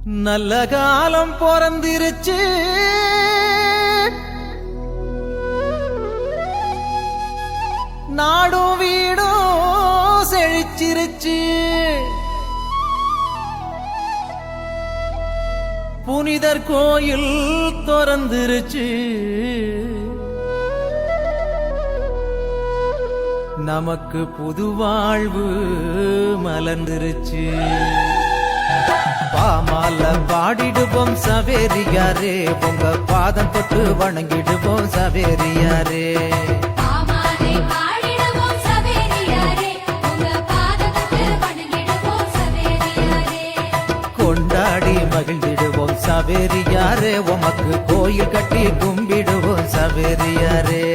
நல்ல காலம் பிறந்திருச்சு, நாடும் வீடும் செழிச்சிருச்சு. புனிதர் கோயில் திறந்துருச்சு, நமக்கு புது வாழ்வு மலர்ந்துருச்சு. பாமால பாடிடுவோம் சவேரியாரே, உங்க பாதம் தொட்டு வணங்கிடுவோம் சவேரியாரே. கொண்டாடி மகிழ்ந்திடுவோம் சவேரியாரே, உமக்கு கோயில் கட்டி கும்பிடுவோம் சவேரியாரே.